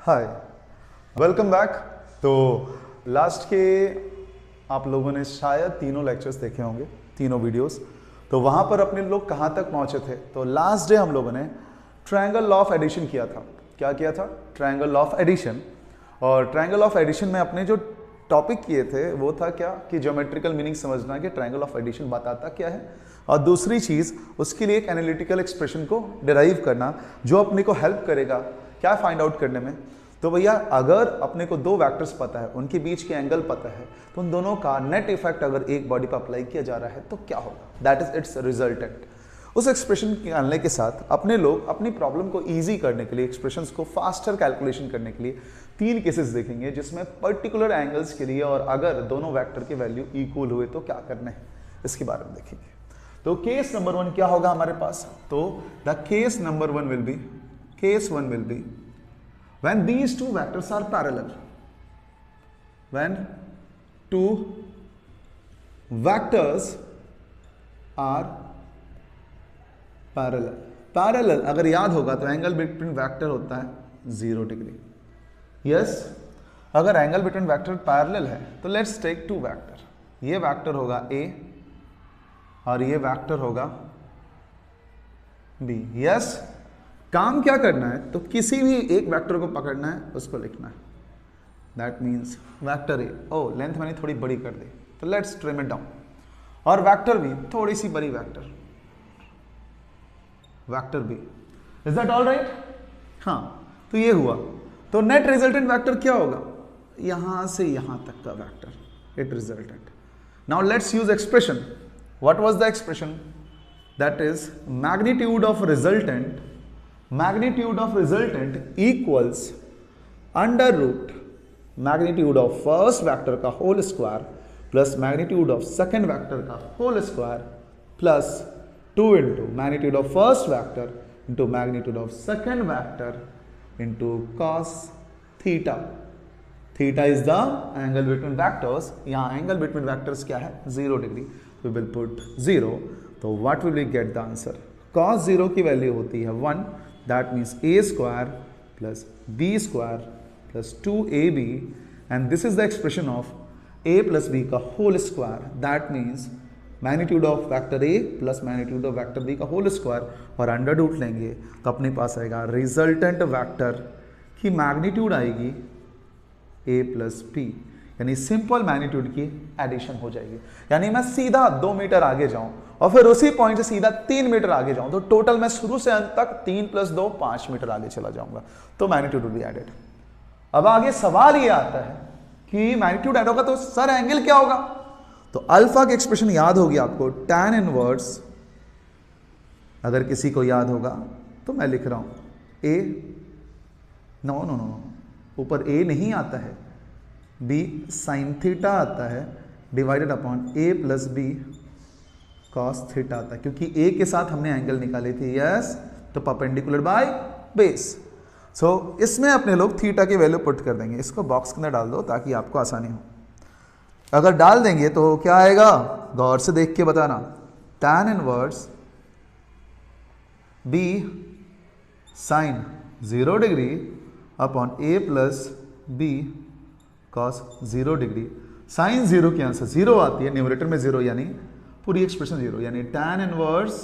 हाय, welcome back. तो last के आप लोगों ने शायद तीनों लेक्चर्स देखे होंगे, तीनों वीडियोस। तो वहाँ पर अपने लोग कहाँ तक पहुँचे थे? तो लास्ट डे हम लोगों ने ट्रायंगल लॉ ऑफ एडिशन किया था। क्या किया था? Triangle law of addition. और ट्रायंगल ऑफ एडिशन में अपने जो टॉपिक किए थे वो था क्या कि ज्योमेट्रिकल मीनिंग समझना कि ट्रायंगल ऑफ एडिशन बताता क्या है, और दूसरी चीज़ उसके लिए एक एनालिटिकल एक्सप्रेशन को डिराइव करना जो अपने को हेल्प करेगा क्या फाइंड आउट करने में। तो भैया अगर अपने को दो वेक्टर्स पता है, उनके बीच के एंगल पता है, तो उन दोनों का नेट इफेक्ट अगर एक बॉडी पर अप्लाई किया जा रहा है तो क्या होगा, दैट इज इट्स रिजल्टेंट। उस एक्सप्रेशन निकालने के साथ अपने लोग अपनी प्रॉब्लम को इजी करने के लिए, एक्सप्रेशंस को फास्टर कैलकुलेशन करने के लिए तीन केसेस देखेंगे जिसमें पर्टिकुलर एंगल्स के लिए और अगर दोनों वेक्टर के वैल्यू इक्वल हुए तो क्या करना है, इसके बारे में देखेंगे। तो केस नंबर 1 क्या होगा हमारे पास? तो the case number 1 will be, case 1 will be when these two vectors are parallel, when two vectors are parallel अगर याद होगा तो एंगल बिटवीन वेक्टर होता है 0 डिग्री। यस, अगर एंगल बिटवीन वेक्टर पैरेलल है तो लेट्स टेक टू वेक्टर। ये वेक्टर होगा A और ये वेक्टर होगा B। यस, काम क्या करना है? तो किसी भी एक वेक्टर को पकड़ना है, उसको लिखना है। दैट मीन्स वेक्टर ए, ओ लेंथ मैंने थोड़ी बड़ी कर दी तो लेट्स ट्रिम इट डाउन, और वेक्टर बी थोड़ी सी बड़ी vector B. Is that all right? हाँ, तो ये हुआ। तो नेट रिजल्टेंट वेक्टर क्या होगा? यहां से यहां तक का vector, it resultant. Now let's use expression. What was the expression? That is magnitude of resultant, magnitude of resultant equals under root magnitude of first vector का whole square plus magnitude of second vector का whole square plus 2 into magnitude of first vector into magnitude of second vector into cos theta. Theta is the angle between vectors. यहाँ angle between vectors क्या है? 0 degree. We will put 0. तो what will we get the answer? Cos 0 की value होती है 1. That means a square plus b square plus 2ab, and this is the expression of a plus b का whole square. That means magnitude of vector a plus magnitude of vector b का whole square, और under root लेंगे तो अपने पास आएगा resultant vector की magnitude आएगी a plus b, यानी सिंपल मैग्नीट्यूड की एडिशन हो जाएगी। यानी मैं सीधा 2 मीटर आगे जाऊं और फिर उसी पॉइंट से सीधा 3 मीटर आगे जाऊं तो टोटल मैं शुरू से अंत तक 3 + 2 5 मीटर आगे चला जाऊंगा, तो मैग्नीट्यूड विल बी एडेड। अब आगे सवाल ये आता है कि मैग्नीट्यूड ऐड होगा तो सर एंगल क्या होगा? तो अल्फा की एक्सप्रेशन याद होगी आपको, tan इनवर्स। अगर किसी को याद होगा तो मैं लिख रहा हूं a, नो, ऊपर a नहीं आता है, b sin थीटा आता है divided upon a plus b cos theta आता है, क्योंकि a के साथ हमने एंगल निकाली थी। यस, तो परपेंडिकुलर बाय बेस। सो इसमें अपने लोग थीटा की वैल्यू पुट कर देंगे। इसको बॉक्स के अंदर डाल दो ताकि आपको आसानी हो। अगर डाल देंगे तो क्या आएगा? गौर से देख के बताना। tan inverse b sin 0 degree upon a plus b cos 0 degree. Sine 0 की आंसर 0 आती है, न्यूमरेटर में 0 यानी पूरी एक्सप्रेशन 0, यानी tan इनवर्स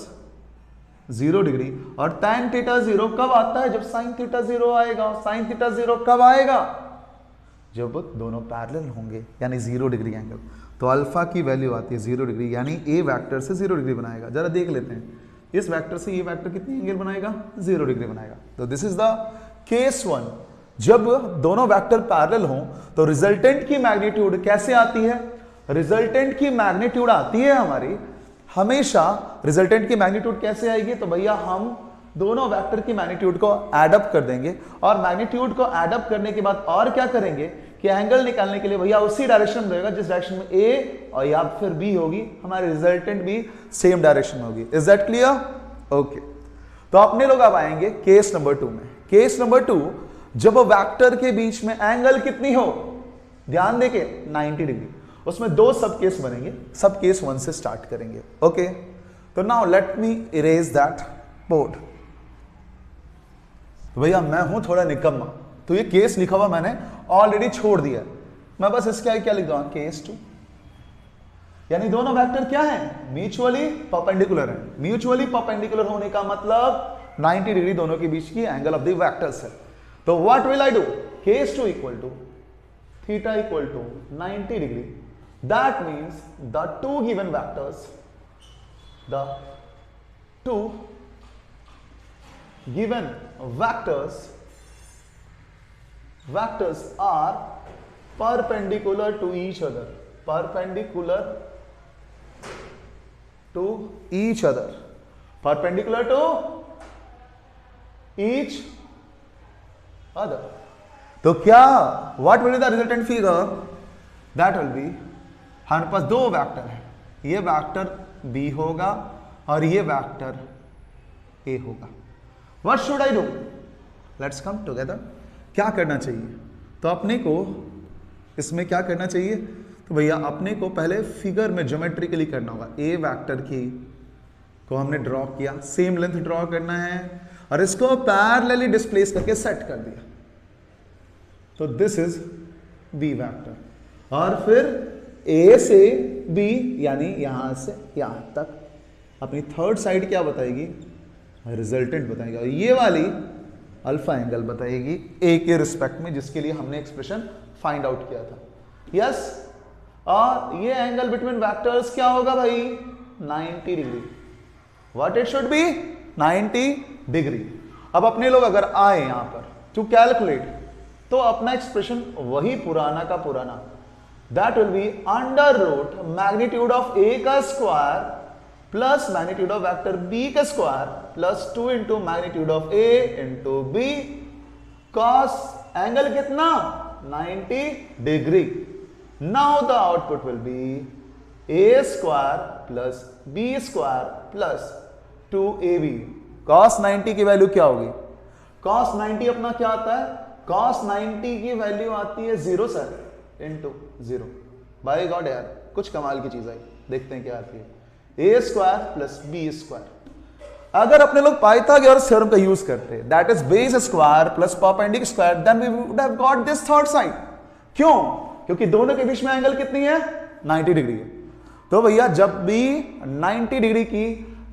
0 डिग्री। और tan थीटा 0 कब आता है? जब sin थीटा 0 आएगा। sin थीटा 0 कब आएगा? जब दोनों पैरेलल होंगे, यानी 0 डिग्री एंगल। तो अल्फा की वैल्यू आती है 0 डिग्री, यानी ए वेक्टर से 0 डिग्री बनाएगा। जरा देख लेते हैं, इस वेक्टर से ये वेक्टर कितनी एंगल बनाएगा? 0 डिग्री बनाएगा। तो दिस इज द केस 1। जब दोनों वेक्टर पैरेलल हों तो रिजल्टेंट की मैग्नीट्यूड कैसे आती है? रिजल्टेंट की मैग्नीट्यूड आती है हमारी हमेशा। रिजल्टेंट की मैग्नीट्यूड कैसे आएगी? तो भैया हम दोनों वेक्टर की मैग्नीट्यूड को ऐड अप कर देंगे, और मैग्नीट्यूड को ऐड अप करने के बाद और क्या करेंगे कि एंगल निकालने के लिए भैया उसी डायरेक्शन में रहेगा जिस डायरेक्शन में a और या फिर b होगी, हमारी रिजल्टेंट भी सेम डायरेक्शन में होगी। Is that clear? ओके, तो अपने लोग अब आएंगे केस नंबर 2 में। केस नंबर 2, जब वेक्टर के बीच में एंगल कितनी हो? ध्यान देके 90 डिग्री। उसमें 2 सब केस बनेंगे। सब केस 1 से स्टार्ट करेंगे। ओके, तो now let me erase that board. तो भैया मैं हूं थोड़ा निकम्मा, तो ये केस लिखा हुआ मैंने ऑलरेडी छोड़ दिया है, मैं बस इसके आगे क्या लिख दूंगा, केस 2। यानी दोनों वेक्टर क्या है, म्यूचुअली परपेंडिकुलर है। म्यूचुअली परपेंडिकुलर होने का मतलब 90 डिग्री दोनों के बीच की एंगल ऑफ द वेक्टर्स है। तो what will I do, case 2 equal to theta equal to 90 degree, that means the two given vectors, the two given vectors are perpendicular to each other, perpendicular to each other, perpendicular to each other। तो क्या what will be the resultant figure, that will be, हमारे पास दो vector है, ये vector B होगा और ये vector A होगा। What should I do? Let's come together। क्या करना चाहिए, तो अपने को इसमें क्या करना चाहिए, तो भैया अपने को पहले फिगर में ज्योमेट्रिकली करना होगा। A वेक्टर की को हमने ड्रॉ किया, सेम लेंथ ड्रॉ करना है और इसको पैरेलली डिस्प्लेस करके सेट कर दिया, तो दिस इज B वेक्टर। और फिर A से B यानी यहां से यहां तक अपनी थर्ड साइड क्या बताएगी, रिजल्टेंट बताएगी, और ये वाली अल्फा एंगल बताएगी A के रिस्पेक्ट में, जिसके लिए हमने एक्सप्रेशन फाइंड आउट किया था। यस, और ये एंगल बिटवीन वेक्टर्स क्या होगा भाई, 90 degree. What it should be, 90 degree. अब अपने लोग अगर आए यहां पर टू कैलकुलेट, तो अपना एक्सप्रेशन वही पुराना का पुराना, that will be under root magnitude of A का square plus magnitude of vector B का square plus 2 into magnitude of A into B cos angle कितना, 90 degree. Now the output will be A square plus B square plus 2AB। cos 90 की value क्या होगी, cos 90 अपना क्या आता है, cos 90 की वैल्यू आती है 0 सर इंटू 0। बाय गॉड यार, कुछ कमाल की चीज आई, देखते हैं क्या आती है, a square plus b square. अगर अपने लोग पाइथागोरस थ्योरम का यूज करते, that is base square plus perpendicular square, then we would have got this third side. क्यों, क्योंकि दोनों के बीच में एंगल कितनी है, 90 डिग्री है। तो भैया जब भी 90 डिग्री की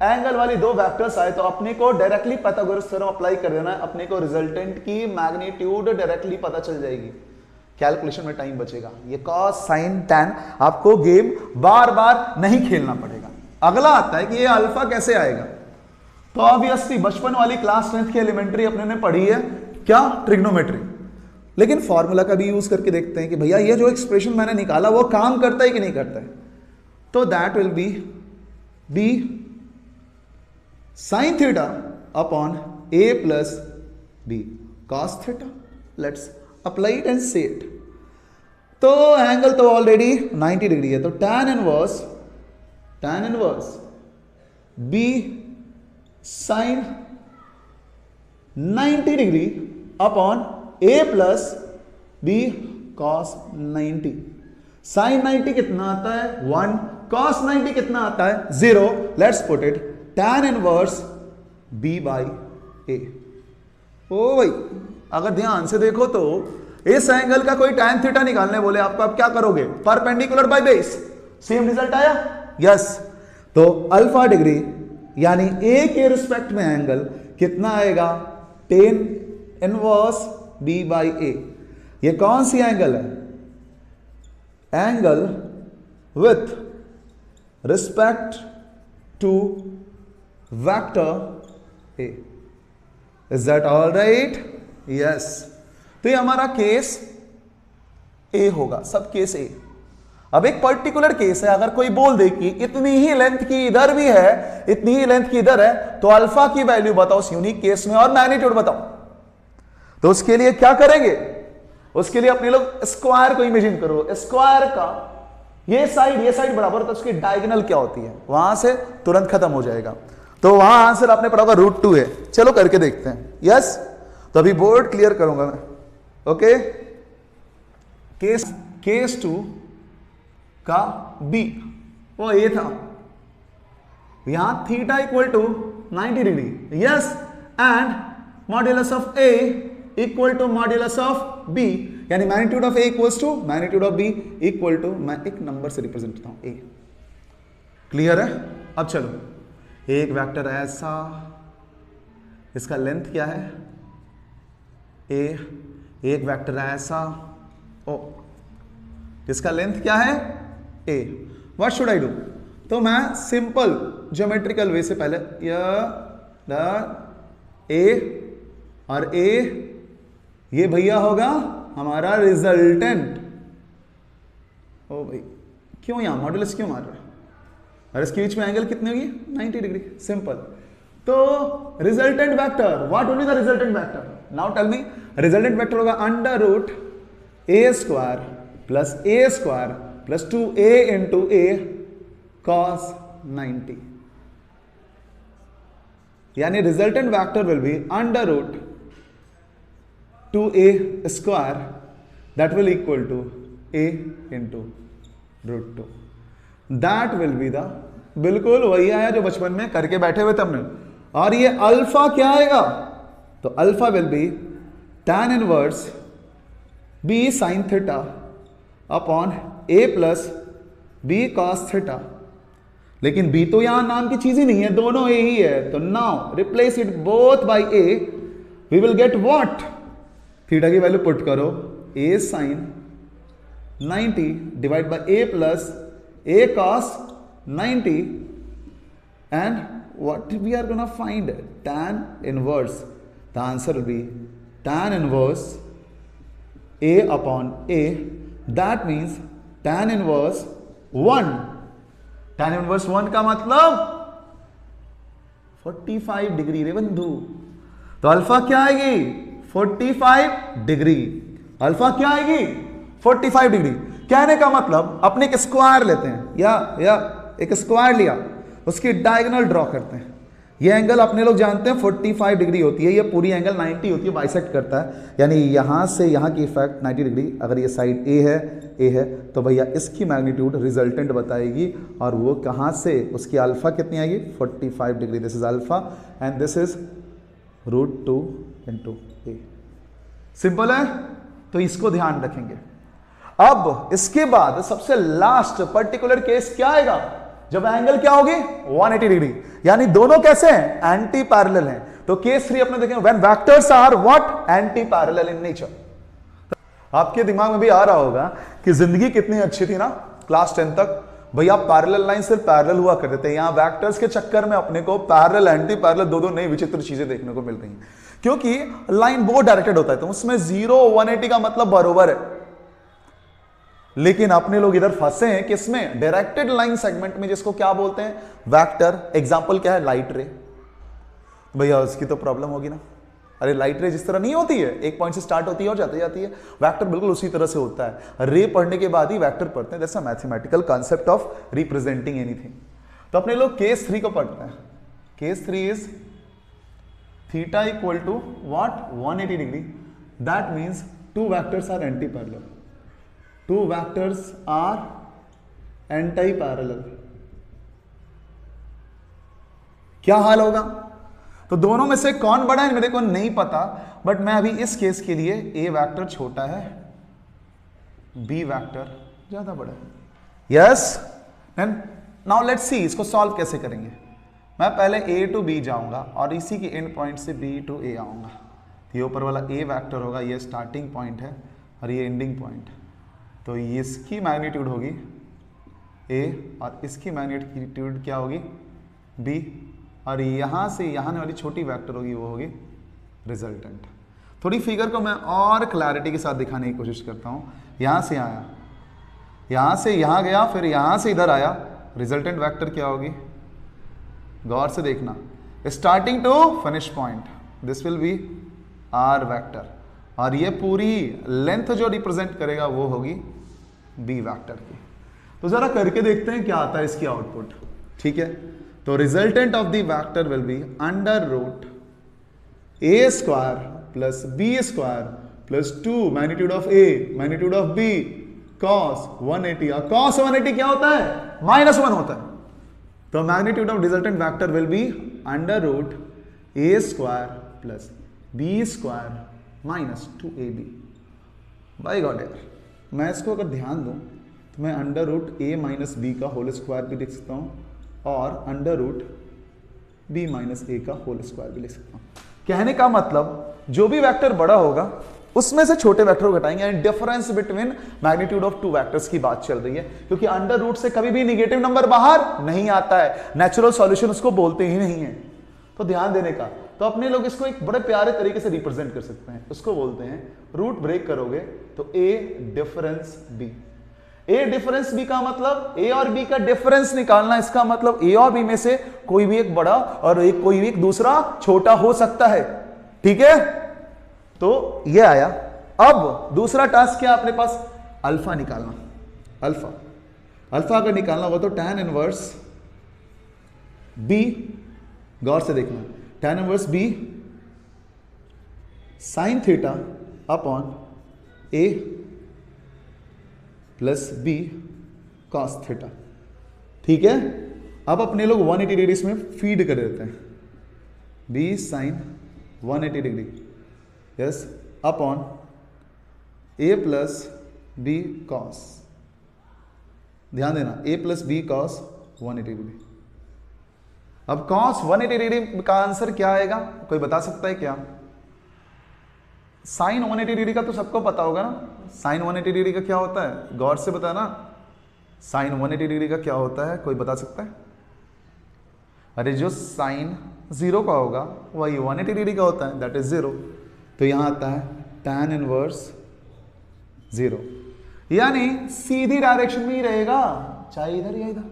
एंगल वाली दो वेक्टर्स आए, तो अपने को डायरेक्टली पाइथागोरस थ्योरम अप्लाई कर देना है, अपने को रिजल्टेंट की मैग्नीट्यूड डायरेक्टली पता चल जाएगी, कैलकुलेशन में टाइम बचेगा। ये कॉस साइन टैन आपको गेम बार बार नहीं खेलना पड़ेगा। अगला आता है कि ये अल्फा कैसे आएगा, तो ऑब्वियसली बचपन वाली क्लास 10th की एलिमेंट्री अपने ने पढ़ी है, क्या, ट्रिग्नोमेट्री। लेकिन फॉर्मूला का भी यूज करके देखते हैं कि भैया ये जो एक्सप्रेशन मैंने निकाला वो काम करता है कि नहीं करता है। तो that will be sine theta upon a plus b cos theta. Let's apply it and say it. तो एंगल तो ऑलरेडी 90 डिग्री है, तो tan inverse b sine 90 degree upon a plus b cos 90। Sine 90 कितना आता है 1, cos 90 कितना आता है 0। Let's put it tan inverse b by a. ओ भाई अगर ध्यान से देखो तो इस एंगल का कोई tan थीटा निकालने बोले आपको, आप क्या करोगे, perpendicular by base, same result आया। यस, तो अल्फा डिग्री यानी a के रिस्पेक्ट में एंगल कितना आएगा, tan inverse b by a. ये कौन सी एंगल है, angle with respect to vector a. Is that all right? Yes, तो ये हमारा केस ए होगा, सब केस ए। अब एक पर्टिकुलर केस है, अगर कोई बोल दे कि इतनी ही लेंथ की इधर भी है, इतनी ही लेंथ की इधर है, तो अल्फा की वैल्यू बताओ उस यूनिक केस में और मैग्नीट्यूड बताओ। तो उसके लिए क्या करेंगे, उसके लिए अपने लोग स्क्वायर को इमेजिन करो। स्क्वायर का ये साइड बराबर होता है, उसकी डायगोनल क्या होती है, वहां से तुरंत खत्म हो जाएगा। तो वहां आंसर आपने पढ़ा होगा √2 है। चलो करके देखते हैं। यस, तो अभी बोर्ड क्लियर करूंगा मैं। ओके, केस 2 का बी वो ए था, यहां theta equal to 90 degree. Yes, and modulus of a equal to modulus of b, यानी magnitude of a equals to magnitude of b equal to, मैं एक नंबर से रिप्रेजेंट करता हूं ए। क्लियर है? अब चलो, एक वेक्टर ऐसा, इसका लेंथ क्या है ए, एक वेक्टर ऐसा ओ, इसका लेंथ क्या है a. What should I do? तो मैं सिंपल ज्योमेट्रिकल वे से पहले ए और ए, ये भैया होगा हमारा रिजल्टेंट। ओ भाई क्यों यहां मॉड्यूलस क्यों मार रहा है? और इसके बीच में एंगल कितनी होगी? 90 डिग्री। सिंपल। तो resultant vector, what will be the resultant vector? Now tell me, resultant vector होगा under root a square plus a square plus 2a into a cos 90, यानी resultant vector will be under root 2a square that will equal to a into root 2। That will be the, बिल्कुल वही आया जो बचपन में करके बैठे हुए थे हमने। और ये अल्फा क्या आएगा? तो alpha will be tan inverse b sin theta upon a plus b cos theta. लेकिन b तो यहां नाम की चीज ही नहीं है, दोनों a ही है। तो now replace it both by a, we will get what? Theta की वैल्यू पुट करो, a sin 90 divide by a plus a cos 90, and what we are gonna find? Tan inverse. The answer will be tan inverse a upon a. That means tan inverse 1. tan inverse 1 का मतलब 45 degree रे बंधु। तो alpha क्या आएगी? 45 degree. Alpha क्या आएगी? 45 degree. कहने का मतलब अपने एक स्क्वायर लेते हैं, या एक स्क्वायर लिया, उसकी डायगोनल ड्रॉ करते हैं। ये एंगल अपने लोग जानते हैं 45 डिग्री होती है, ये पूरी एंगल 90 होती है, बाइसेक्ट करता है, यानी यहां से यहां की इफेक्ट 90 डिग्री। अगर ये साइड ए है तो भैया इसकी मैग्नीट्यूड रिजल्टेंट बताएगी, और वो कहां से, उसकी अल्फा कितनी आएगी? 45 degree. This is alpha and this is root 2 into a. Simple है, तो इसको ध्यान रखेंगे। अब इसके बाद सबसे लास्ट पर्टिकुलर केस क्या आएगा? जब एंगल क्या होगी? 180 डिग्री, यानी दोनों कैसे हैं? एंटी पैरेलल हैं। तो केस 3 अपने देखेंगे, when vectors are what? Anti parallel in nature. आपके दिमाग में भी आ रहा होगा कि जिंदगी कितनी अच्छी थी ना क्लास 10 तक, भैया पैरेलल लाइन सिर्फ पैरेलल हुआ करते थे। यहां वेक्टर्स के चक्कर में अपने को पैरेलल एंटी पैरेलल दो नई विचित्र चीजें देखने को मिल रही हैं, क्योंकि लाइन बहुत डायरेक्टेड होता है, तो उसमें 0 180 का मतलब बरोबर है। लेकिन अपने लोग इधर फंसे हैं किसमें? डायरेक्टेड लाइन सेगमेंट में, जिसको क्या बोलते हैं? वेक्टर। एग्जांपल क्या है? लाइट रे। भैया उसकी तो प्रॉब्लम होगी ना, अरे लाइट रे जिस तरह नहीं होती है, एक पॉइंट से स्टार्ट होती है और जाती जाती है, वेक्टर बिल्कुल उसी तरह से होता है। रे पढ़ने के बाद ही वेक्टर पढ़ते हैं। That's a mathematical concept of representing anything. तो अपने लोग केस 3 को पढ़ते हैं। Case 3 is theta equal to what? 180 degree. That means two vectors are anti parallel. Two vectors are anti-parallel। क्या हाल होगा? तो दोनों में से कौन बड़ा है मेरे को नहीं पता, बट मैं अभी इस केस के लिए ए वेक्टर छोटा है, बी वेक्टर ज्यादा बड़ा है। Yes, and now let's see इसको सॉल्व कैसे करेंगे। मैं पहले ए टू बी जाऊंगा और इसी के एंड पॉइंट से बी टू ए आऊंगा। ये ऊपर वाला ए वेक्टर होगा, ये स्टार्टिंग पॉइंट है और ये एंडिंग पॉइंट। तो इसकी मैग्नीट्यूड होगी a और इसकी मैग्नीट्यूड क्या होगी? b, और यहां से यहां वाली छोटी वेक्टर होगी, वो होगी रिजल्टेंट। थोड़ी फिगर को मैं और क्लैरिटी के साथ दिखाने की कोशिश करता हूं। यहां से आया, यहां से यहां गया, फिर यहां से इधर आया, रिजल्टेंट वेक्टर क्या होगी? गौर से देखना, starting to finish point, this will be r vector, और ये पूरी लेंथ जो रिप्रेजेंट करेगा वो होगी बी वेक्टर की। तो जरा करके देखते हैं क्या आता है इसकी आउटपुट। ठीक है, तो resultant of the vector will be under root a square plus b square plus 2 magnitude of a magnitude of b cos 180। और cos 180 क्या होता है? -1 होता है। तो magnitude of resultant vector will be under root a square plus b square minus 2ab। By god यार, मैं इसको अगर ध्यान दूं तो मैं under root a minus b का होल स्क्वायर भी लिख सकता हूं और under root b minus a का होल स्क्वायर भी लिख सकता हूं। कहने का मतलब जो भी वेक्टर बड़ा होगा उसमें से छोटे वेक्टर को घटाएंगे, यानी difference between magnitude of two vectors की बात चल रही है, क्योंकि अंडर रूट से कभी भी निगेटिव नंबर बाहर नहीं आता है, नेचुरल सॉल्यूशन उसको बोलते ही नहीं है। तो ध्यान देने का, तो अपने लोग इसको एक बड़े प्यारे तरीके से रिप्रेजेंट कर सकते हैं, उसको बोलते हैं रूट ब्रेक करोगे तो a difference b। a difference b का मतलब a और b का डिफरेंस निकालना, इसका मतलब a और b में से कोई भी एक बड़ा और कोई भी एक दूसरा छोटा हो सकता है, ठीक है। तो ये आया। अब दूसरा टास्क क्या अपने पास, अल्फा निकालना। अल्फा अगर निकालना हुआ तो tan इनवर्स b, गौर से देखना, tan inverse b sign theta upon a plus b cos theta, ठीक है। अब अपने लोग 180 डिग्री इसमें फीड कर देते हैं, b sine 180 degree yes upon a plus b cos, ध्यान देना a plus b cos 180 degree. अब कॉस 180 डिग्री का आंसर क्या आएगा, कोई बता सकता है क्या? साइन 180 डिग्री का तो सबको पता होगा ना, साइन 180 डिग्री का क्या होता है, गौर से बताना, साइन 180 डिग्री का क्या होता है, कोई बता सकता है? अरे जो साइन 0 का होगा वही 180 डिग्री का होता है, दैट इज 0। तो यहां आता है tan इनवर्स 0, यानी सीधी डायरेक्शन में ही रहेगा, चाहे इधर या इधर।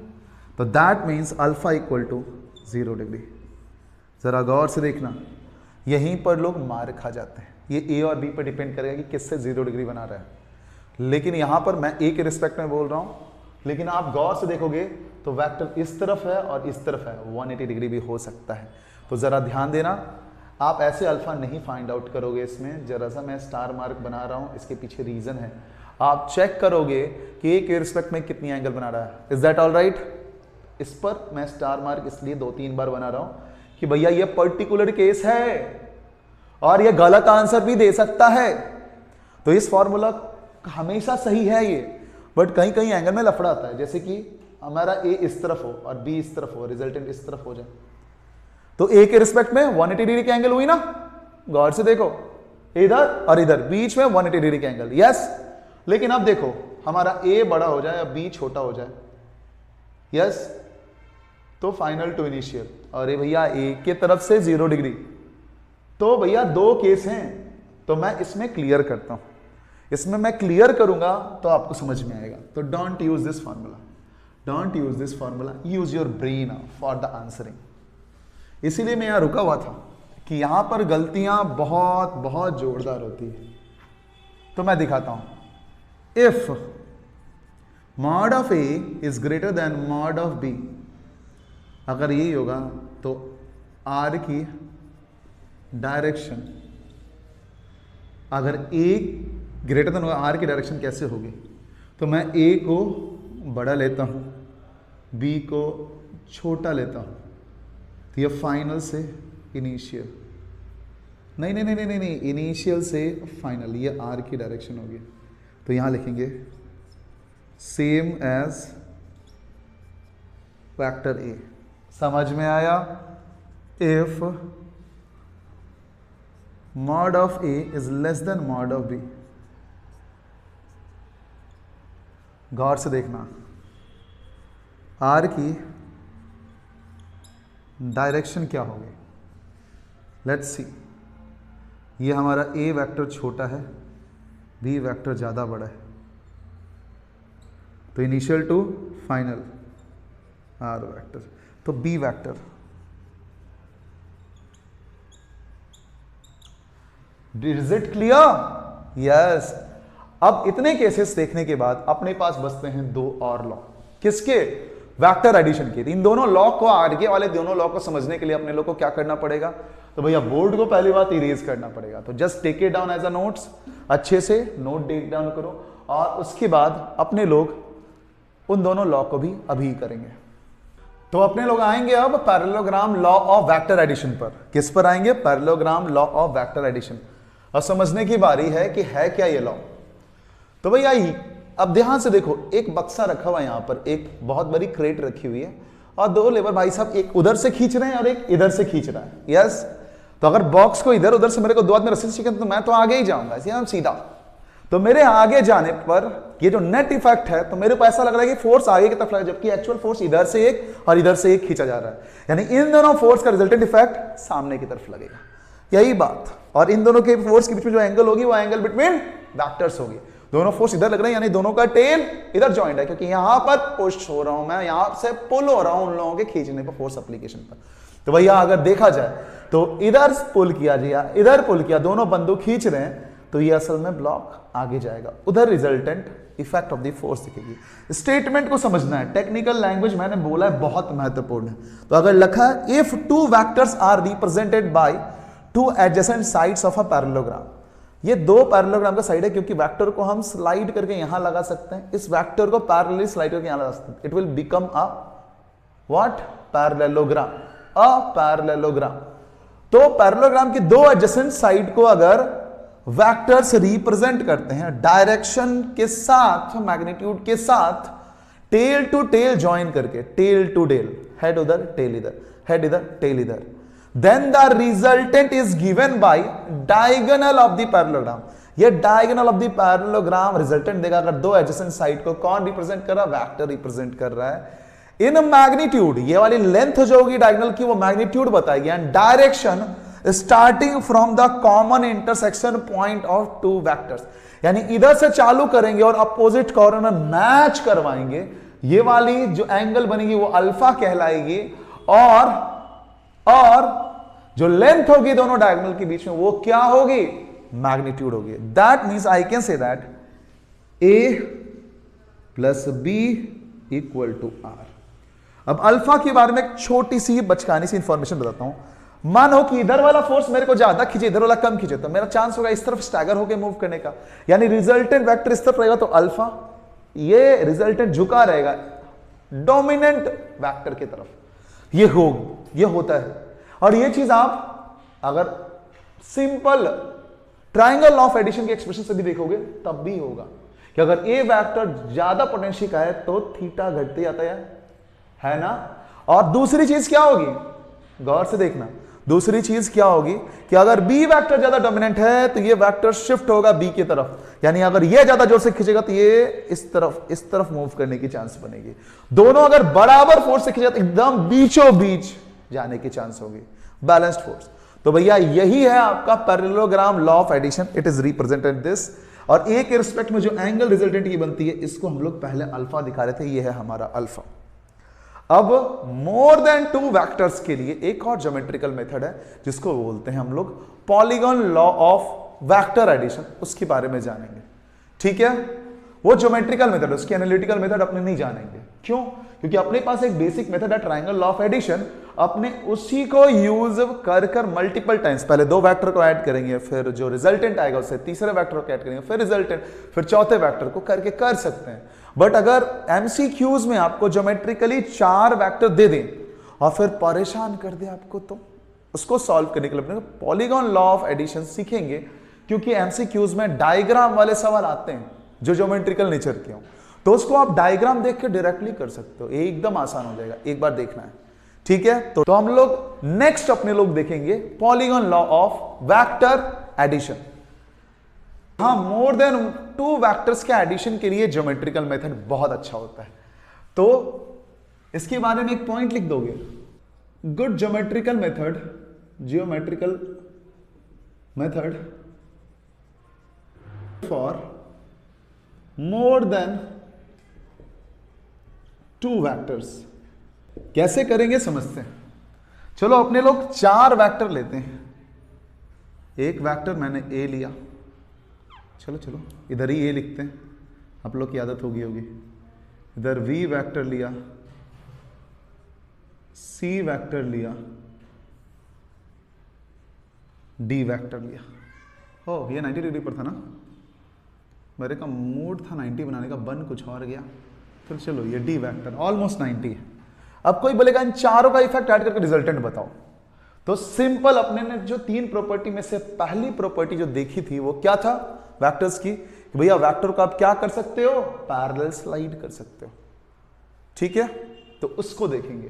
तो that means alpha equal to 0 degree. जरा गौर से देखना, यहीं पर लोग मार खा जाते हैं, ये a और b पर डिपेंड करेगा कि किससे 0 डिग्री बना रहा है। लेकिन यहां पर मैं a के रिस्पेक्ट में बोल रहा हूं, लेकिन आप गौर से देखोगे तो वेक्टर इस तरफ है और इस तरफ है, 180 डिग्री भी हो सकता है। तो जरा ध्यान देना, आप ऐसे अल्फा नहीं फाइंड आउट करोगे इसमें, जरा सा मैं स्टार मार्क बना रहा हूं, इसके पीछे रीजन है, आप चेक करोगे कि a के रिस्पेक्ट में कितनी एंगल बना रहा है। Is that all right? इस पर मैं स्टार मार्क इसलिए 2-3 बार बना रहा हूं कि भैया ये पर्टिकुलर केस है और ये गलत आंसर भी दे सकता है। तो इस फॉर्मूला हमेशा सही है ये, बट कहीं कहीं एंगल में लफड़ा आता है, जैसे कि हमारा a इस तरफ हो और b इस तरफ हो, रिजल्टेंट इस तरफ हो जाए, तो a के रिस्पेक्ट में 180 डिग्री की एंगल हुई ना, गौर से देखो, इधर और इधर बीच में 180 डिग्री की एंगल, यस। लेकिन अब देखो हमारा a बड़ा हो जाए या b छोटा हो जाए, यस, तो फाइनल टू इनिशियल, अरे भैया a के तरफ से 0 डिग्री, तो भैया 2 केस हैं, तो मैं इसमें क्लियर करता हूं, इसमें मैं क्लियर करूंगा तो आपको समझ में आएगा। तो don't use this formula, don't use this formula, use your brain for the answering. इसीलिए मैं यहां रुका हुआ था कि यहां पर गलतियां बहुत बहुत जोरदार होती है। तो मैं दिखाता हूं, if mod of a is greater than mod of b, अगर यही होगा तो आर की डायरेक्शन, अगर ए ग्रेटर देन होगा, आर की डायरेक्शन कैसे होगी, तो मैं ए को बड़ा लेता हूं, बी को छोटा लेता हूं, तो ये फाइनल से इनिशियल, नहीं नहीं नहीं नहीं नहीं, इनिशियल से फाइनल, ये आर की डायरेक्शन होगी। तो यहां लिखेंगे सेम एज वेक्टर ए। समझ में आया? If mod of a is less than mod of b, गौर से देखना, आर की डायरेक्शन क्या होगी, लेट्स सी। ये हमारा ए वेक्टर छोटा है, बी वेक्टर ज़्यादा बड़ा है, तो initial to final r vector, तो b vector, is it clear? Yes. अब इतने केसेस देखने के बाद अपने पास बचते हैं 2 और लॉ, किसके? वेक्टर एडिशन के। इन दोनों लॉ को, आगे वाले दोनों लॉ को समझने के लिए अपने लोग को क्या करना पड़ेगा, तो भैया बोर्ड को पहली बात इरेज करना पड़ेगा। तो just take it down as a notes, अच्छे से नोट टेक डाउन करो, और उसके बाद अपने लोग उन दोनों लॉ को भी अभी करेंगे। तो अपने लोग आएंगे अब parallelogram law of vector addition पर। किस पर आएंगे? Parallelogram law of vector addition. और समझने की बारी है कि है क्या ये लॉ। तो भैया अब ध्यान से देखो, एक बक्सा रखा हुआ है यहां पर, एक बहुत बड़ी क्रेट रखी हुई है और दो लेबर भाई साहब एक उधर से खींच रहे हैं और एक इधर से खींच रहा है। यस, तो अगर बॉक्स को इधर उधर से मेरे को दो आदमी रस्सी से खींचे तो मैं तो आगे ही जाऊंगा, ऐसे सीधा। तो मेरे आगे जाने पर ये जो नेट इफेक्ट है, तो मेरे को ऐसा लग रहा है कि फोर्स आगे की तरफ लगा, जबकि एक्चुअल फोर्स इधर से एक और इधर से एक खींचा जा रहा है। यानी इन दोनों फोर्स का रिजल्टेंट इफेक्ट सामने की तरफ लगेगा, यही बात। और इन दोनों के फोर्स के बीच में जो एंगल होगी वो एंगल बिटवीन वेक्टर्स होगी। दोनों फोर्स इधर लग रहे हैं, यानी दोनों का टेल इधर जॉइंट है, क्योंकि यहां पर पुश हो रहा हूं मैं, यहां से पुल हो रहा हूं उन लोगों के खींचने पर, फोर्स एप्लीकेशन पर। तो भैया अगर देखा जाए तो इधर पुल किया गया, इधर पुल किया, दोनों बंदूक खींच रहे हैं, तो ये असल में ब्लॉक आगे जाएगा, उधर resultant effect of the force दिखेगी। स्टेटमेंट को समझना है, टेक्निकल लैंग्वेज मैंने बोला है बहुत महत्वपूर्ण है। तो अगर लिखा है if two vectors are represented by two adjacent sides of a parallelogram, ये दो पैरेललोग्राम का साइड है, क्योंकि वेक्टर को हम स्लाइड करके यहां लगा सकते हैं, इस वेक्टर को पैरेलली स्लाइड करके यहां लगा सकते हैं, it will become a what, parallelogram, a parallelogram. तो पैरेललोग्राम की दो एडजेसेंट साइड को अगर वेक्टर्स रिप्रेजेंट करते हैं डायरेक्शन के साथ, मैग्नीट्यूड के साथ, टेल टू टेल ज्वाइन करके, टेल टू टेल, हेड उधर टेल इधर, हेड इधर टेल इधर, then the resultant is given by diagonal of the parallelogram। ये diagonal of the parallelogram resultant देगा। अगर दो adjacent साइड को कौन रिप्रेजेंट कर रहा है, वेक्टर रिप्रेजेंट कर रहा है। इन मैग्नीट्यूड, ये वाली लेंथ जो होगी डायगोनल की वो मैग्नीट्यूड बताएगी, and direction starting from the common intersection point of two vectors, यानी इधर से चालू करेंगे और अपोजिट कॉर्नर मैच करवाएंगे, ये वाली जो एंगल बनेगी वो अल्फा कहलाएगी, और जो लेंथ होगी दोनों डायगोनल के बीच में वो क्या होगी, मैग्नीट्यूड होगी। That means I can say that a plus b equal to r. अब अल्फा के बारे में एक छोटी सी बचकानी सी इंफॉर्मेशन बताता हूं। मानो कि इधर वाला फोर्स मेरे को ज्यादा खींचे, इधर वाला कम खींचे, तो मेरा चांस होगा इस तरफ स्टैगर होकर मूव करने का, यानी रिजल्टेंट वेक्टर इस तरफ रहेगा तो अल्फा, ये रिजल्टेंट झुका रहेगा डोमिनेंट वेक्टर की तरफ, ये होता है। और ये चीज आप अगर simple triangle law of addition के एक्सप्रेशन से भी देखोगे तब भी होगा कि अगर ए वेक्टर ज्यादा पोटेंशियल का है तो थीटा घटते जाता है ना। और दूसरी चीज क्या होगी, गौर से देखना, दूसरी चीज क्या होगी कि अगर बी वेक्टर ज्यादा डोमिनेंट है तो ये वेक्टर शिफ्ट होगा बी की तरफ, यानी अगर ये ज्यादा जोर से खींचेगा तो ये इस तरफ मूव करने की चांस बनेगी। दोनों अगर बराबर फोर्स से खींचे तो एकदम बीचों बीच जाने की चांस होगी, बैलेंस्ड फोर्स। तो भैया यही है आपका parallelogram law of addition, it is represented this. और ए के रिस्पेक्ट में जो एंगल रिजल्टेंट की बनती है इसको हम लोग पहले अल्फा दिखा रहे थे, ये है हमारा अल्फा। अब मोर देन टू वेक्टर्स के लिए एक और ज्योमेट्रिकल मेथड है जिसको बोलते हैं हम लोग polygon law of vector addition, उसके बारे में जानेंगे। ठीक है, वो ज्योमेट्रिकल मेथड, उसकी एनालिटिकल मेथड अपने नहीं जानेंगे। क्यों? क्योंकि अपने पास एक बेसिक मेथड है ट्रायंगल लॉ ऑफ एडिशन, अपने उसी को यूज कर मल्टीपल टाइम्स, पहले दो वेक्टर को ऐड करेंगे, फिर जो रिजल्टेंट आएगा उससे तीसरे वेक्टर को ऐड करेंगे, फिर रिजल्टेंट, फिर चौथे वेक्टर को करके कर सकते हैं। बट अगर एमसीक्यूज में आपको ज्योमेट्रिकली 4 वेक्टर दे दें और फिर परेशान कर दे आपको, तो उसको सॉल्व करने के लिए पॉलीगॉन लॉ ऑफ एडिशन सीखेंगे, क्योंकि एमसीक्यूज में डायग्राम वाले सवाल आते हैं जो ज्योमेट्रिकल नेचर के हों, तो उसको आप डायग्राम देख के डायरेक्टली कर सकते हो, एकदम आसान हो जाएगा, एक बार देखना है। ठीक है, तो हम लोग नेक्स्ट अपने लोग देखेंगे polygon law of vector addition. हाँ, मोर देन 2 वेक्टर्स के एडिशन के लिए ज्योमेट्रिकल मेथड बहुत अच्छा होता है, तो इसके बारे में एक पॉइंट लिख दोगे, good geometrical method for more than 2 vectors. कैसे करेंगे समझते हैं। चलो अपने लोग 4 वेक्टर लेते हैं, एक वेक्टर मैंने ए लिया, चलो इधर ही ए लिखते हैं, आप लोग की आदत होगी। इधर वी वेक्टर लिया, सी वेक्टर लिया, डी वेक्टर लिया। हो, ये 90 डिग्री पर था ना, मेरे का मूड था 90 बनाने का, बन कुछ और गया। फिर चलो ये डी वेक्टर ऑलमोस्ट 90 है। अब कोई बोलेगा इन चारों का इफेक्ट ऐड करके रिजल्टेंट बताओ, तो सिंपल अपने ने जो 3 प्रॉपर्टी में से पहली प्रॉपर्टी जो देखी थी वो क्या था वेक्टर्स की, कि भैया वेक्टर को आप क्या कर सकते हो, पैरेलल स्लाइड कर सकते हो। ठीक है, तो उसको देखेंगे।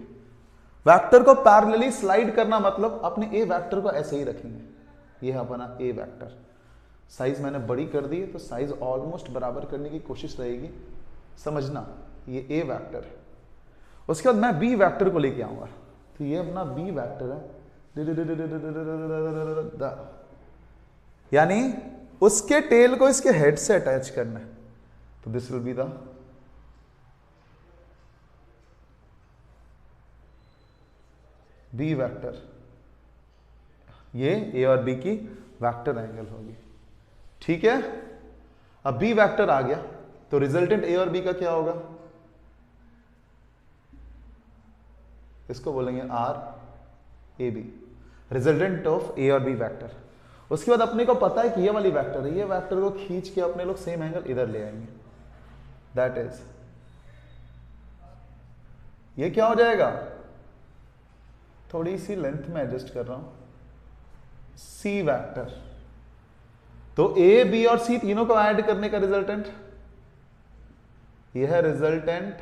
वेक्टर को पैरेलली स्लाइड करना मतलब अपने ए वेक्टर को ऐसे ही रखेंगे, ये है अपना ए वेक्टर। साइज मैंने बड़ी कर दी है तो साइज ऑलमोस्ट बराबर करने की कोशिश रहेगी, समझना ये ए वेक्टर है। उसके बाद मैं बी वेक्टर को लेके आऊंगा, तो ये अपना बी वेक्टर है, यानी उसके टेल को इसके हेड से अटैच करना है, तो this will be the b vector. ये ए और बी की वेक्टर एंगल होगी। ठीक है, अब बी वेक्टर आ गया तो रिजल्टेंट ए और बी का क्या होगा, इसको बोलेंगे r a b, resultant of a और बी वेक्टर। उसके बाद अपने को पता है कि ये वाली वेक्टर है, ये वेक्टर को खींच के अपने लोग सेम एंगल इधर ले आएंगे, दैट इज ये क्या हो जाएगा, थोड़ी सी लेंथ में एडजस्ट कर रहा हूं, सी वेक्टर। तो ए बी और सी तीनों को ऐड करने का रिजल्टेंट यह है, रिजल्टेंट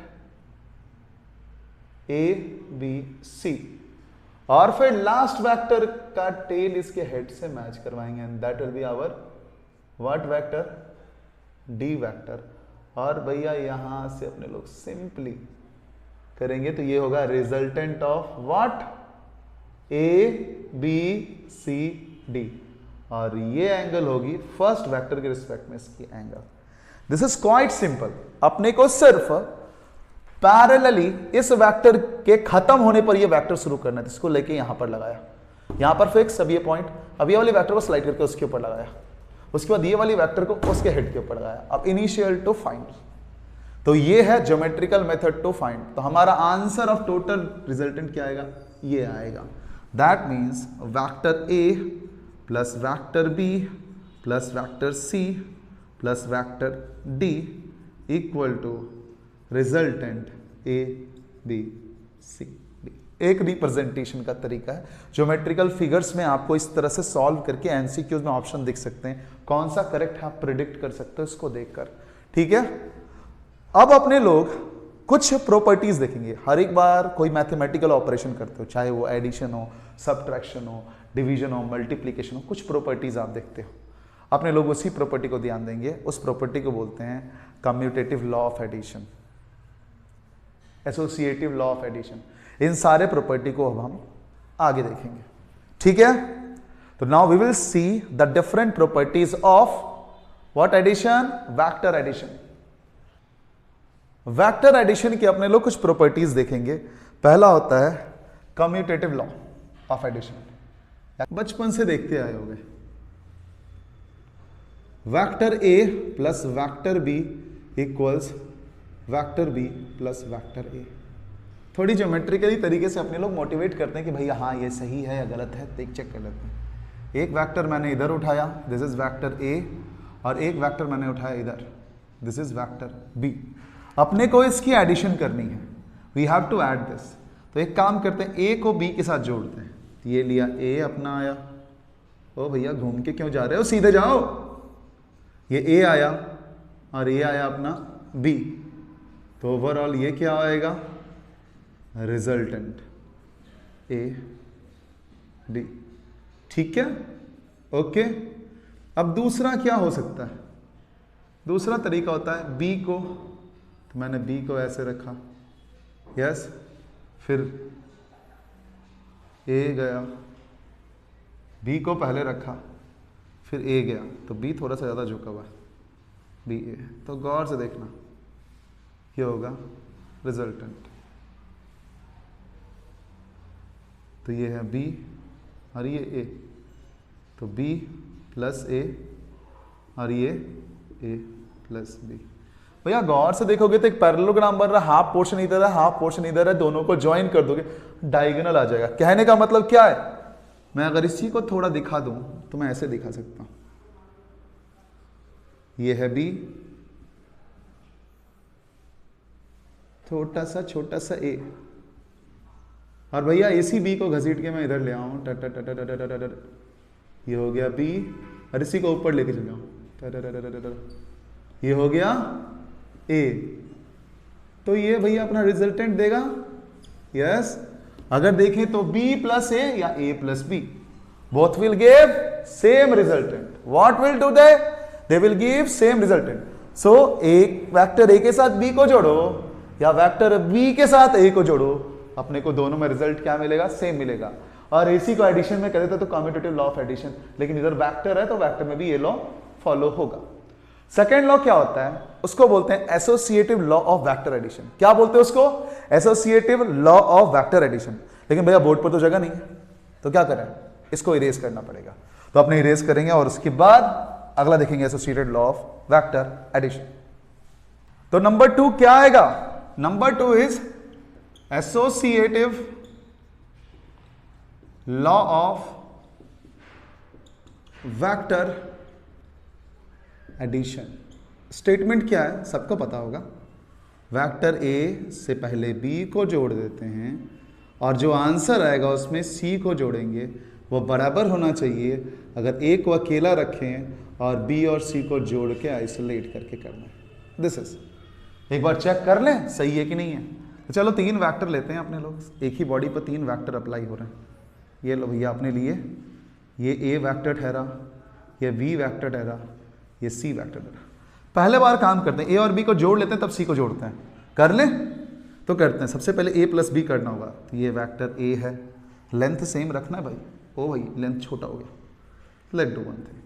ए बी सी, और फिर लास्ट वेक्टर का टेल इसके हेड से मैच करवाएंगे and that will be our what vector, d vector. और भैया यहां से अपने लोग सिंपली करेंगे तो ये होगा resultant of what, a b c d, और ये एंगल होगी फर्स्ट वेक्टर के रिस्पेक्ट में इसकी angle. This is quite simple. अपने को सिर्फ पैरेलली इस वेक्टर के खत्म होने पर ये वेक्टर शुरू करना है, इसको लेके यहां पर लगाया, यहां पर फिक्स, अब ये पॉइंट, अब ये वाली वेक्टर को स्लाइड करके उसके ऊपर लगाया, उसके बाद ये वाली वेक्टर को उसके हेड के ऊपर लगाया। अब इनिशियल टू फाइंड, तो ये है ज्योमेट्रिकल मेथड टू फाइंड। तो हमारा आंसर ऑफ टोटल रिजल्टेंट क्या आएगा, ये आएगा, that means vector a plus vector b plus vector c plus vector d equal to resultant a b c d. एक रिप्रेजेंटेशन का तरीका है, ज्योमेट्रिकल फिगर्स में आपको इस तरह से सॉल्व करके एमसीक्यूज में ऑप्शन दिख सकते हैं, कौन सा करेक्ट है आप प्रिडिक्ट कर सकते हो इसको देखकर। ठीक है, अब अपने लोग कुछ प्रॉपर्टीज देखेंगे। हर एक बार कोई मैथमेटिकल ऑपरेशन करते हो, चाहे वो एडिशन हो, सब्ट्रैक्शन हो, डिवीजन हो, मल्टीप्लिकेशन हो, कुछ प्रॉपर्टीज आप देखते हो, अपने लोग उसी प्रॉपर्टी को ध्यान देंगे। उस प्रॉपर्टी को बोलते हैं commutative law of addition, associative law of addition. इन सारे प्रॉपर्टी को अब हम आगे देखेंगे। ठीक है, तो now we will see the different properties of what addition, vector addition. Vector addition की अपने लोग कुछ प्रॉपर्टीज देखेंगे। पहला होता है कम्यूटेटिव लॉ ऑफ एडिशन, बचपन से देखते आए होंगे। Vector a plus vector b equals vector b plus vector a. थोड़ी ज्योमेट्रिकली तरीके से अपने लोग मोटिवेट करते हैं कि भैया हाँ ये सही है या गलत है, देख चेक कर लेते हैं। एक वेक्टर मैंने इधर उठाया, दिस इज वेक्टर ए, और एक वेक्टर मैंने उठाया इधर, दिस इज वेक्टर बी। अपने को इसकी एडिशन करनी है, we have to add this. तो एक काम करते हैं, ए को बी के साथ जोड़ते हैं। ये लिया ए अपना आया, ओ भैया घूम के क्यों जा रहे हो, सीधे जाओ। ये ए आया और ये आया अपना बी, तो ओवरऑल ये क्या आएगा, रिजल्टेंट ए डी। ठीक है, ओके। अब दूसरा क्या हो सकता है, दूसरा तरीका होता है बी को, तो मैंने बी को ऐसे रखा, यस, फिर ए गया, बी को पहले रखा, फिर ए गया, तो बी थोड़ा सा ज़्यादा झुका हुआ है, बी ए। तो गौर से देखना क्या होगा, रिजल्टेंट। तो ये है बी और ये ए, तो बी प्लस ए और ये ए प्लस बी। भैया गौर से देखोगे तो एक पैरेललोग्राम बन रहा है, हाफ पोर्शन इधर है, हाफ पोर्शन इधर है, दोनों को ज्वाइन कर दोगे डायगोनल आ जाएगा। कहने का मतलब क्या है, मैं अगर इसी को थोड़ा दिखा दूं तो मैं ऐसे दिखा सकता हूं, ये है बी, छोटा सा ए, और भैया AC B को घसीट के मैं इधर ले आऊँ, ये हो गया B, और इसी को ऊपर लेके चल जाऊँ, ये हो गया A। तो ये भैया अपना रिजल्टेंट देगा, यस। अगर देखें तो B प्लस A या A plus B, both will give same resultant. What will do they will give same resultant. So एक वेक्टर A के साथ B को जोड़ो या वेक्टर B के साथ A को जोड़ो, अपने को दोनों में रिजल्ट क्या मिलेगा, सेम मिलेगा। और AC को एडिशन में कहते थे तो कम्यूटेटिव लॉ ऑफ एडिशन, लेकिन इधर वेक्टर है तो वेक्टर में भी ये लॉ फॉलो होगा। सेकेंड लॉ क्या होता है, उसको बोलते हैं associative law of vector addition. क्या बोलते हैं उसको, associative law of vector addition. लेकिन भैया बोर्ड पर तो जगह नहीं है, तो क्या करें, इसको इरेज करना पड़ेगा। तो अपने इरेज करेंगे और उसके बाद अगला देखेंगे associated law of vector addition. तो नंबर 2 क्या आएगा, number 2 is associative law of vector addition. Statement क्या है, सबको पता होगा, वेक्टर A से पहले B को जोड़ देते हैं और जो आंसर आएगा उसमें C को जोड़ेंगे, वो बराबर होना चाहिए। अगर A को अकेला रखें और B और C को जोड़ के आइसोलेट करके करना है। दिस इज, एक बार चेक कर लें सही है कि नहीं है। तो चलो 3 वेक्टर लेते हैं अपने लोग, एक ही बॉडी पर 3 वेक्टर अप्लाई हो रहे हैं। ये लो भैया अपने लिए, ये A वेक्टर ठहरा, ये B वेक्टर ठहरा, ये C वेक्टर ठहरा। पहले बार काम करते हैं, A और B को जोड़ लेते हैं तब C को जोड़ते हैं। कर लें तो करते हैं। सबसे पहले A प्लस B करना होगा, तो ये वेक्टर A है, लेंथ सेम रखना है भाई। ओ भाई लेंथ छोटा हो गया, लेट डू वन थिंग,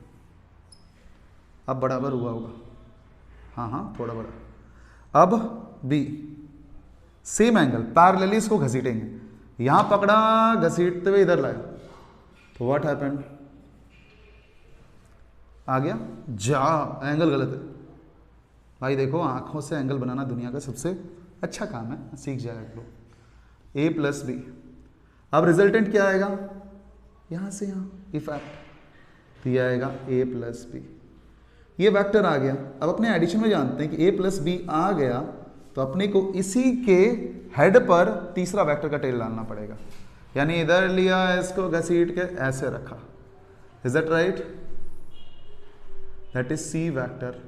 अब बराबर हुआ होगा, हाँ हाँ थोड़ा बड़ा। अब B सेम एंगल, पैरेलली इसको घसीटेंगे, यहां पकड़ा, घसीटते हुए इधर लाया, तो व्हाट हैपेंड, आ गया जा, एंगल गलत है भाई। देखो आंखों से एंगल बनाना दुनिया का सबसे अच्छा काम है, सीख जाएगा लोग। A प्लस B, अब रिजल्टेंट क्या आएगा, यहां से यहां इफेक्ट, तो ये आएगा A प्लस B, ये वेक्टर आ गया। अब अपने एडिशन में जानते हैं कि A प्लस B आ गया, तो अपने को इसी के हेड पर तीसरा वेक्टर का टेल डालना पड़ेगा, यानी इधर लिया, इसको घसीट के ऐसे रखा, is that right, that is C vector.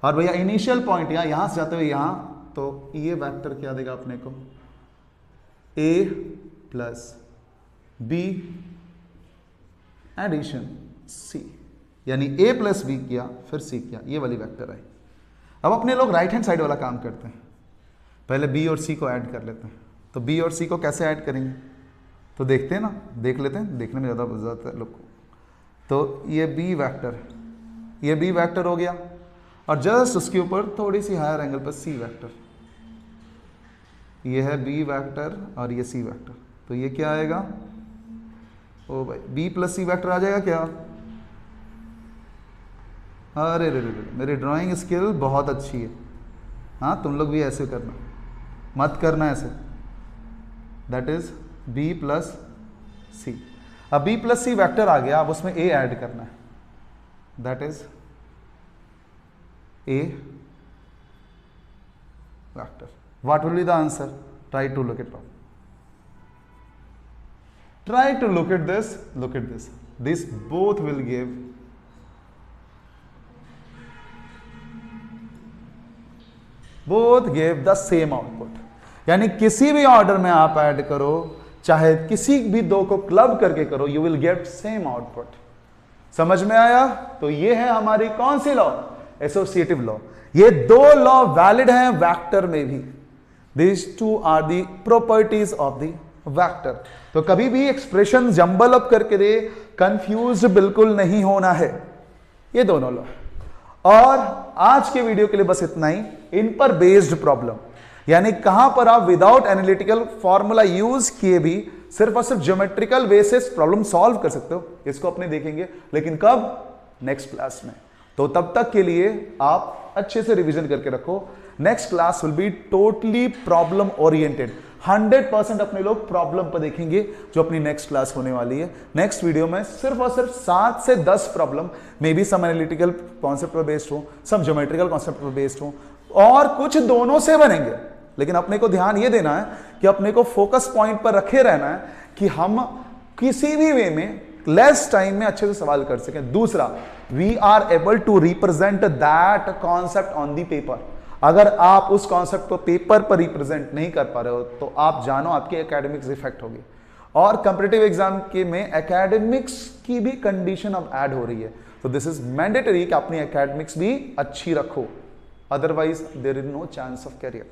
और भैया इनिशियल पॉइंट यहां से जाते हुए यहां, तो ये वेक्टर क्या देगा अपने को, A plus B addition C, यानी A प्लस B किया फिर C किया, ये वाली वेक्टर है। अब अपने लोग राइट हैंड साइड वाला काम करते हैं, पहले B और C को ऐड कर लेते हैं। तो B और C को कैसे ऐड करेंगे, तो देखते हैं ना, देख लेते हैं, देखने में ज़्यादा मजा आता है लोग को। तो ये B वेक्टर, ये B वेक्टर हो गया, और जस्ट उसके ऊपर थोड़ी सी हायर एंगल पर C वेक्टर, ये है B वेक्टर और ये C वेक्टर। तो ये क्या आएगा, ओ भाई B प्लस C वेक्टर आ जाएगा क्या, अरे रे रे, मेरी ड्राइंग स्किल बहुत अच्छी है। हाँ तुम लोग भी ऐसे करना, मत करना ऐसे, that is B plus C। अब B प्लस C वेक्टर आ गया, अब उसमें A ऐड करना है, that is A vector. What will be the answer, try to look it, try to look at this, look at this, this both will give the same output। यानी किसी भी order में आप add करो, चाहे किसी भी दो को क्लब करके करो, you will get same output। समझ में आया। तो ये है हमारी कौन सी लॉ, एसोसिएटिव लॉ। ये दो लॉ वैलिड हैं वेक्टर में भी, these two are the properties of the vector. तो कभी भी एक्सप्रेशन जंबल अप करके दे, कंफ्यूज बिल्कुल नहीं होना है, ये दोनों लॉ। और आज के वीडियो के लिए बस इतना ही। इन पर बेस्ड प्रॉब्लम, यानी कहां पर आप विदाउट एनालिटिकल फॉर्मूला यूज किए भी सिर्फ और सिर्फ ज्योमेट्रिकल बेसिस प्रॉब्लम सॉल्व कर सकते हो, इसको अपने देखेंगे, लेकिन कब, नेक्स्ट क्लास में। तो तब तक के लिए आप अच्छे से रिवीजन करके रखो। Next class will be totally problem oriented, 100% अपने लोग प्रॉब्लम पर देखेंगे, जो अपनी नेक्स्ट क्लास होने वाली है। नेक्स्ट वीडियो में सिर्फ और सिर्फ 7 से 10 problem, may be some analytical concept पर बेस्ड हो, सम ज्योमेट्रिकल कॉन्सेप्ट पर बेस्ड हो, और कुछ दोनों से बनेंगे। लेकिन अपने को ध्यान ये देना है कि अपने को फोकस पॉइंट पर रखे रहना है कि हम किसी भी वे में लेस टाइम में अच्छे से सवाल कर सकें। दूसरा, we are able to represent that concept on the paper. अगर आप उस कॉन्सेप्ट को पेपर पर रिप्रेजेंट नहीं कर पा रहे हो तो आप जानो आपकी एकेडमिक्स इफेक्ट होगी। और कंपटीटिव एग्जाम के में एकेडमिक्स की भी कंडीशन अब ऐड हो रही है, तो दिस इज मैंडेटरी कि अपनी एकेडमिक्स भी अच्छी रखो, otherwise there is no chance of career.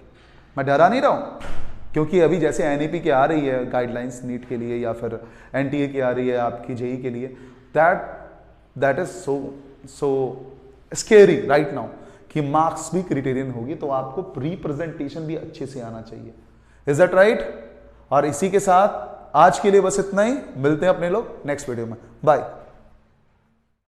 मैं डरा नहीं रहा हूं, क्योंकि अभी जैसे एनईपी की आ रही है गाइडलाइंस नीट के लिए या फिर एनटीए की आ रही है आपकी जेई के लिए, that is so scary right now कि मार्क्स भी क्राइटेरियन होगी, तो आपको रिप्रेजेंटेशन भी अच्छे से आना चाहिए। Is that right? और इसी के साथ आज के लिए बस इतना ही, मिलते हैं अपने लोग नेक्स्ट वीडियो में। बाय।